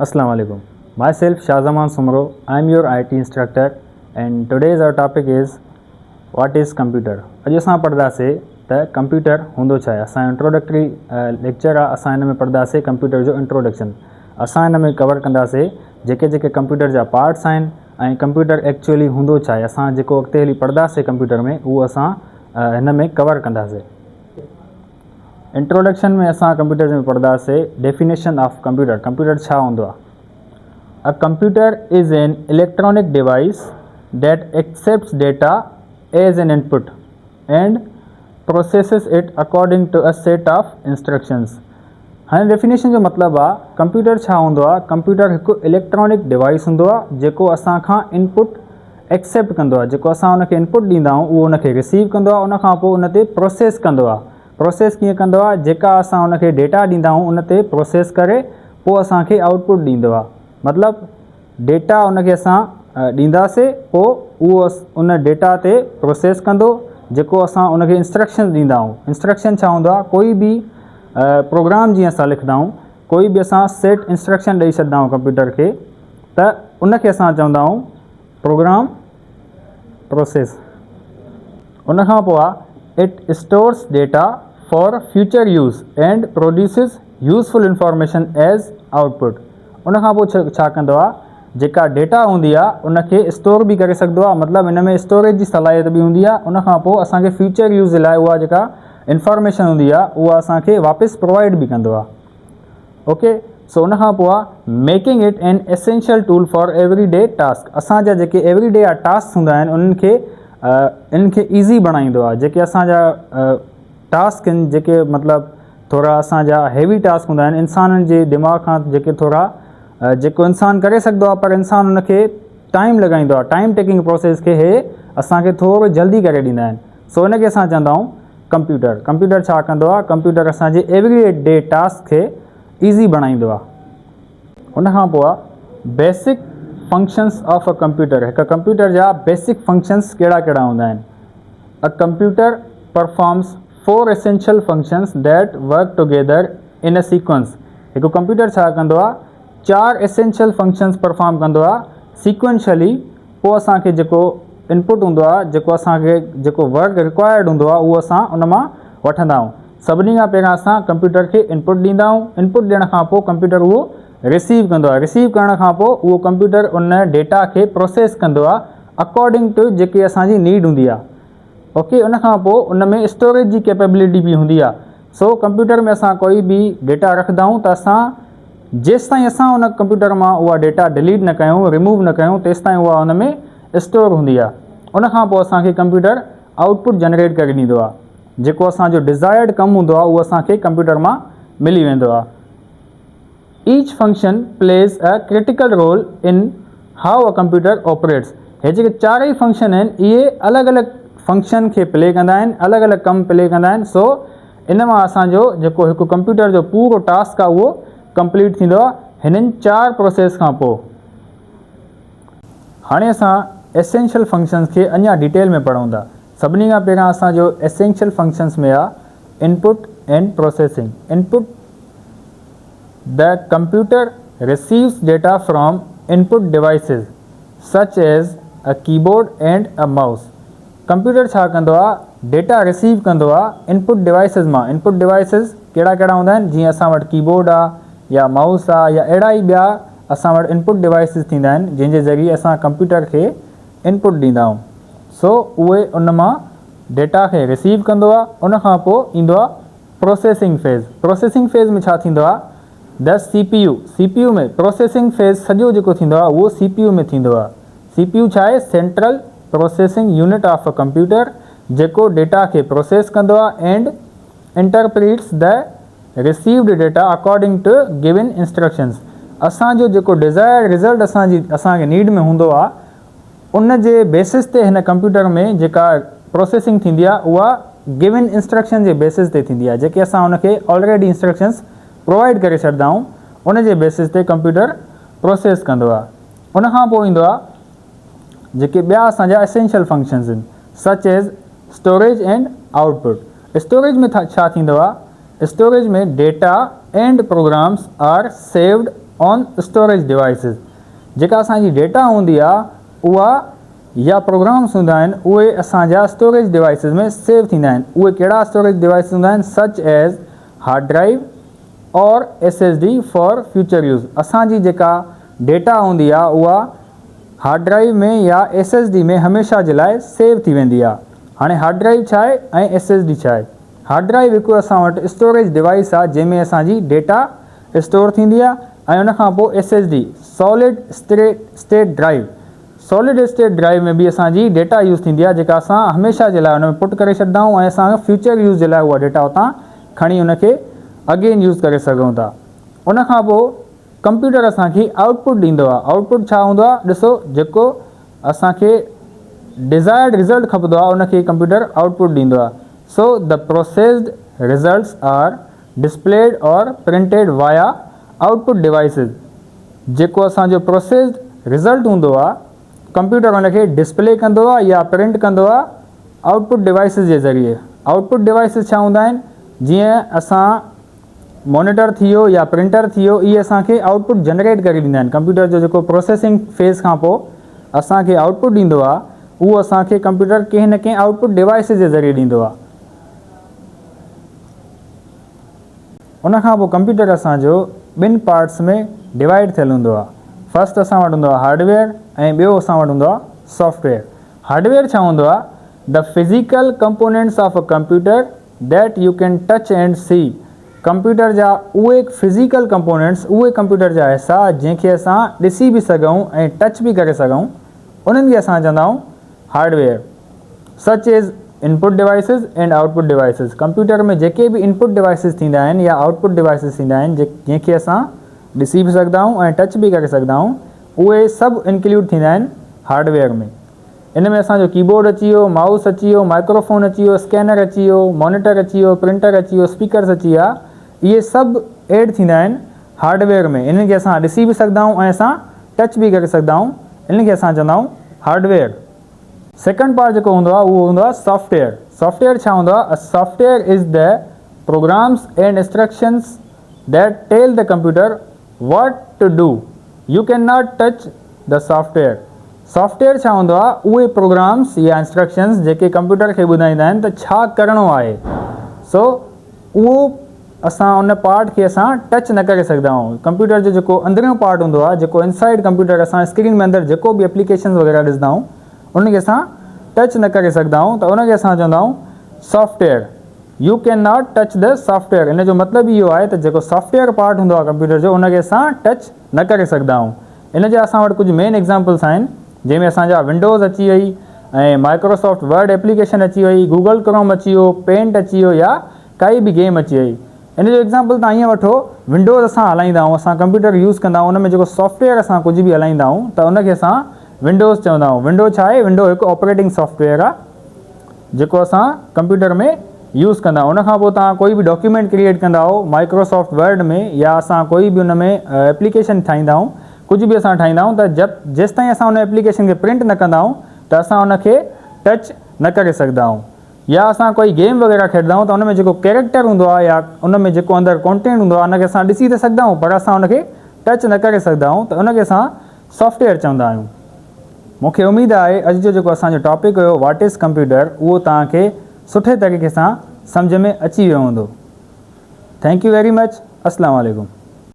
Assalamu alaikum. Myself Shahzaman Sumro. I am your IT instructor and today's our topic is what is computer. अॼु असां पढ़ंदासीं त computer हूंदो छा आहे. असां इंट्रोडक्टरी लेक्चर आहे. असां हिन में पढ़ंदासीं कंप्यूटर जो इंट्रोडक्शन. असां हिन में कवर कंदासीं जेके कंप्यूटर जा पार्ट्स आहिनि ऐं कंप्यूटर एक्चुअली हूंदो छा आहे. असां जेको अॻिते हली पढ़ंदासीं कंप्यूटर में उहो असां हिन में कवर कंदासीं. इंट्रोडक्शन में असां कंप्यूटर में पढ़ंदासीं डेफिनेशन ऑफ कंप्यूटर. कंप्यूटर छा हूंदो आहे. A computer is an electronic device that accepts data as an input and processes it according to a set of instructions. हाणे डेफिनेशन जो मतिलबु आहे कंप्यूटर छा हूंदो आहे. कंप्यूटर हिकु इलेक्ट्रॉनिक डिवाइस हूंदो आहे जेको असां खां इनपुट एक्सेप्ट कंदो आहे. जेको असां उनखे इनपुट ॾींदा आहियूं उहो उनखे रिसीव कंदो आहे. उनखां पोइ उन ते प्रोसेस कंदो आहे. प्रोसेस कीअं कंदो आहे. जेका असां उनखे डेटा ॾींदा आहियूं उन ते प्रोसेस करे पोइ असांखे आउटपुट ॾींदो आहे. मतिलबु डेटा उनखे असां ॾींदासीं पोइ उहो उन डेटा ते प्रोसेस कंदो. जेको असां उनखे इंस्ट्रक्शन ॾींदा आहियूं. इंस्ट्रक्शन छा हूंदो आहे. कोई बि प्रोग्राम जीअं असां लिखंदा आहियूं कोई बि असां सेट इंस्ट्रक्शन ॾेई छॾंदा आहियूं कंप्यूटर खे त उनखे असां चवंदा आहियूं प्रोग्राम प्रोसेस. उनखां पोइ आहे it stores data for future use and produces useful information as output. उनखां पोइ छा कंदो आहे. जेका डेटा हूंदी आहे उनखे स्टोर बि करे सघंदो आहे. मतिलबु हिन में स्टोरेज जी सलाहियत बि हूंदी आहे. उनखां पोइ असांखे फ्यूचर यूज़ लाइ उहा जेका इंफॉर्मेशन हूंदी आहे उहा असांखे वापसि प्रोवाइड बि कंदो आहे. ओके सो उनखां पोइ आहे making it an essential tool for every day task. असांजा जेके एवरी डे जा टास्क हूंदा आहिनि उन्हनि खे ईज़ी बणाईंदो आहे. जेके असांजा टास्क आहिनि जेके मतिलबु थोरा असांजा हैवी टास्क हूंदा आहिनि इंसाननि जे दिमाग़ खां जेके थोरा जेको इंसानु करे सघंदो आहे पर इंसानु उनखे टाइम लॻाईंदो आहे. टाइम टेकिंग प्रोसेस खे हे असांखे थोरो जल्दी करे ॾींदा आहिनि. सो हिनखे असां चवंदा आहियूं कंप्यूटर. कंप्यूटर छा कंदो आहे. कंप्यूटर असांजे एवरी डे टास्क खे ईज़ी बणाईंदो आहे. उनखां पोइ आहे basic functions of a computer. हिकु कंप्यूटर जा बेसिक फंक्शन्स कहिड़ा कहिड़ा हूंदा आहिनि. A computer performs 4 essential functions that work together in a sequence. हिकु कंप्यूटर छा कंदो आहे 4 एसेंशियल फंक्शन्स परफॉर्म कंदो आहे सीक्वेंशली. पोइ असांखे जेको इनपुट हूंदो आहे जेको असांखे जेको वर्क रिक्वायर्ड हूंदो आहे उहो असां उन मां वठंदा आहियूं. सभिनी खां पहिरियां असां कंप्यूटर खे इनपुट ॾींदा आहियूं. इनपुट ॾियण खां पोइ कंप्यूटर उहो रिसीव कंदो आहे. रिसीव करण खां पोइ उहो कंप्यूटर उन डेटा खे प्रोसेस कंदो आहे अकॉर्डिंग टू जेकी असांजी नीड हूंदी आहे. ओके उनखां पोइ उन में स्टोरेज जी कैपेबिलिटी बि हूंदी आहे. सो कंप्यूटर में असां कोई बि डेटा रखंदा आहियूं त असां जेसि ताईं असां उन कंप्यूटर मां उहा डेटा डिलीट न कयूं रिमूव न कयूं तेसि ताईं उहा उन में स्टोर हूंदी आहे. उनखां पोइ असांखे कंप्यूटर आउटपुट जनरेट करे ॾींदो आहे. जेको असांजो डिज़ायर्ड कमु हूंदो आहे उहो असांखे कंप्यूटर मां मिली वेंदो आहे. Each function plays a critical role in how a computer operates. हे जेके 4 ई फंक्शन आहिनि इहे अलॻि अलॻि फंक्शन खे प्ले कंदा आहिनि. अलॻि अलॻि कमु प्ले कंदा आहिनि. सो इन मां असांजो जेको हिकु कंप्यूटर जो पूरो टास्क आहे उहो कंप्लीट थींदो आहे हिननि 4 प्रोसेस खां पोइ. हाणे असां एसेंशियल फंक्शन्स खे अञा डिटेल में पढ़ूं था. सभिनी खां पहिरियां असांजो एसेंशियल फंक्शन्स में आहे input and processing. Input the computer receives data from input devices such as a keyboard and a mouse. Computer छा कंदो आहे डेटा रिसीव कंदो आहे इनपुट डिवाइसिस मां. इनपुट डिवाइसिस कहिड़ा कहिड़ा हूंदा आहिनि जीअं असां वटि कीबोर्ड आहे या माउस आहे या अहिड़ा ई ॿिया असां वटि इनपुट डिवाइसिस थींदा आहिनि जंहिंजे ज़रिए असां कंप्यूटर खे इनपुट ॾींदा आहियूं. सो उहे उन मां डेटा खे रिसीव कंदो आहे. उनखां पोइ ईंदो आहे प्रोसेसिंग फेज़. प्रोसेसिंग फेज़ में छा थींदो आहे द CPU में प्रोसेसिंग फेज़ सॼो जेको थींदो आहे उहो CPU में थींदो आहे. CPU छा आहे central processing unit of a computer जेको डेटा खे प्रोसेस कंदो आहे and interprets the received data according to given instructions. असांजो जेको डिज़ायर्ड रिज़ल्ट असांखे नीड में हूंदो आहे उन जे बेसिस ते हिन कंप्यूटर में जेका प्रोसेसिंग थींदी आहे उहा गिवन इंस्ट्रक्शन जे बेसिस ते थींदी आहे. जेके असां उनखे ऑलरेडी इंस्ट्रक्शंस प्रोवाइड करे छॾंदा आहियूं उन जे बेसिस ते कंप्यूटर प्रोसेस कंदो आहे. उनखां पोइ ईंदो आहे जेके ॿिया असांजा एसेंशियल फंक्शन्स आहिनि such as storage and output. Storage में छा थींदो आहे. स्टोरेज में data and programs are saved on storage devices. जेका असांजी डेटा हूंदी आहे उहा या प्रोग्राम्स हूंदा आहिनि उहे असांजा स्टोरेज डिवाइसिस में सेव थींदा आहिनि। उहे कहिड़ा स्टोरेज डिवाइस हूंदा आहिनि? सच एज़ हार्ड ड्राइव और SSD फॉर फ्यूचर यूज़। असांजी जेका डेटा हूंदी आहे उहा हार्ड ड्राइव में या SSD में हमेशह जे लाइ सेव थी वेंदी आहे। हाणे हार्ड ड्राइव छा आहे ऐं SSD छा आहे? हार्ड ड्राइव हिकु असां वटि स्टोरेज डिवाइस आहे जंहिंमें असांजी डेटा स्टोर थींदी आहे ऐं उनखां पोइ SSD solid state drive, solid state drive में बि असांजी डेटा यूज़ थींदी आहे जेका असां हमेशह जे लाइ हुन में पुट करे छॾंदा आहियूं ऐं असां फ्यूचर यूज़ जे लाइ उहा डेटा उतां खणी उनखे अगेन यूज़ करे सघूं था। उनखां पोइ कंप्यूटर असांखे आउटपुट ॾींदो आहे। आउटपुट छा हूंदो आहे? ॾिसो, जेको असांखे डिज़ायर्ड रिज़ल्ट खपंदो आहे उनखे कंप्यूटर आउटपुट ॾींदो आहे। So the processed results are displayed or printed via output devices. जेको असांजो प्रोसेस्ड रिज़ल्ट हूंदो आहे कंप्यूटर उनखे डिस्प्ले कंदो आहे या प्रिंट कंदो आहे आउटपुट डिवाइसिस जे ज़रिए। आउटपुट डिवाइसिस छा हूंदा आहिनि? जीअं असां मॉनिटर थी वियो या प्रिंटर थी वियो, इहे असांखे आउटपुट जनरेट करे ॾींदा आहिनि। कंप्यूटर जो जेको प्रोसेसिंग फेज़ खां पोइ असांखे आउटपुट ॾींदो आहे उहो असांखे कंप्यूटर कंहिं न कंहिं आउटपुट डिवाइसिस जे ज़रिए ॾींदो आहे। उनखां पोइ कंप्यूटर असांजो ॿिनि पार्ट्स में डिवाइड थियलु हूंदो आहे। फस्ट असां वटि हूंदो आहे हार्डवेयर ऐं ॿियो असां वटि हूंदो आहे सॉफ्टवेयर। हार्डवेयर छा हूंदो आहे? The physical components of a computer that you can touch and see. Computer जा उहे फिज़िकल कंपोनेंट्स, उहे कंप्यूटर जा हिसा जंहिंखे असां ॾिसी बि सघूं ऐं टच बि करे सघूं, उन्हनि खे असां चवंदा आहियूं hardware. Such as input devices and output devices. Computer में जेके बि इनपुट डिवाइसिस थींदा आहिनि या आउटपुट डिवाइसिस थींदा आहिनि जंहिंखे असां ॾिसी बि सघंदा आहियूं ऐं टच बि करे सघंदा आहियूं, उहे सभु इंक्लूड थींदा आहिनि हार्डवेयर में। इन में असांजो कीबोर्ड अची वियो, माउस अची वियो, माइक्रोफोन अची वियो, स्कैनर अची वियो, मॉनिटर अची वियो, प्रिंटर अची वियो, स्पीकर्स अची विया। इहे सभु एड थींदा आहिनि हार्डवेयर में। इन्हनि खे असां ॾिसी बि सघंदा आहियूं ऐं असां टच बि करे सघंदा आहियूं। इन्हनि खे असां चवंदा आहियूं हार्डवेयर। सेकंड पार्ट जेको हूंदो आहे उहो हूंदो आहे सॉफ्टवेयर। सॉफ्टवेयर छा हूंदो आहे? A software is the programs and instructions that tell the computer what to do. You cannot touch the software. Software छा हूंदो आहे? उहे प्रोग्राम्स या इंस्ट्रक्शंस जेके कंप्यूटर खे ॿुधाईंदा आहिनि त छा करिणो आहे। सो उहो असां उन पार्ट खे असां टच न करे सघंदा आहियूं। कंप्यूटर जो जेको अंदरियों पार्ट हूंदो आहे, जेको इनसाइड कंप्यूटर असां स्क्रीन में अंदरि जेको बि एप्लीकेशन वग़ैरह ॾिसंदा आहियूं उनखे असां टच न करे सघंदा आहियूं, त उनखे असां चवंदा आहियूं software. U can not touch the software. इन जो मतिलबु इहो आहे त जेको सॉफ्टवेयर पार्ट हूंदो आहे कंप्यूटर जो उनखे असां टच न करे सघंदा आहियूं। इन जा असां वटि कुझु मेन एग्ज़ाम्पल्स आहिनि जंहिंमें असांजा विंडोज़ अची वई ऐं माइक्रोसॉफ्ट वर्ड एप्लीकेशन अची वई, गूगल क्रोम अची वियो, पेंट अची वियो या काई बि गेम अची वई। इन जो एग्ज़ाम्पल तव्हां ईअं वठो, विंडोज़ असां हलाईंदा आहियूं, असां कंप्यूटर यूज़ कंदा आहियूं, उन में जेको सॉफ्टवेयर असां कुझु बि हलाईंदा आहियूं त उनखे असां विंडोज़ चवंदा आहियूं। विंडो छा आहे? विंडो हिकु ऑपरेटिंग सॉफ्टवेयर आहे जेको असां कंप्यूटर में यूज़ कंदा आहियूं। उनखां पोइ तव्हां कोई बि डॉक्यूमेंट क्रिएट कंदा हो माइक्रोसॉफ्ट वर्ड में या असां कोई बि उन में एप्लीकेशन ठाहींदा आहियूं, कुझु बि असां ठाहींदा आहियूं त जेसि ताईं असां उन एप्लीकेशन खे प्रिंट न कंदा आहियूं त असां उनखे टच न करे सघंदा आहियूं। या असां कोई गेम वग़ैरह खेॾंदा आहियूं त उन में जेको कैरेक्टर हूंदो आहे या उन में जेको अंदरि कॉन्टेंट हूंदो आहे उनखे असां ॾिसी त सघंदा आहियूं पर असां उनखे टच न करे सघंदा आहियूं, त उनखे असां सॉफ्टवेयर चवंदा आहियूं। मूंखे उमेदु आहे अॼु जो जेको असांजो टॉपिक हुयो व्हाट इज़ कंप्यूटर, उहो तव्हांखे सुठे तरीक़े सां सम्झ में अची वियो हूंदो। Thank U very much. अस्सलाम वालेकुम।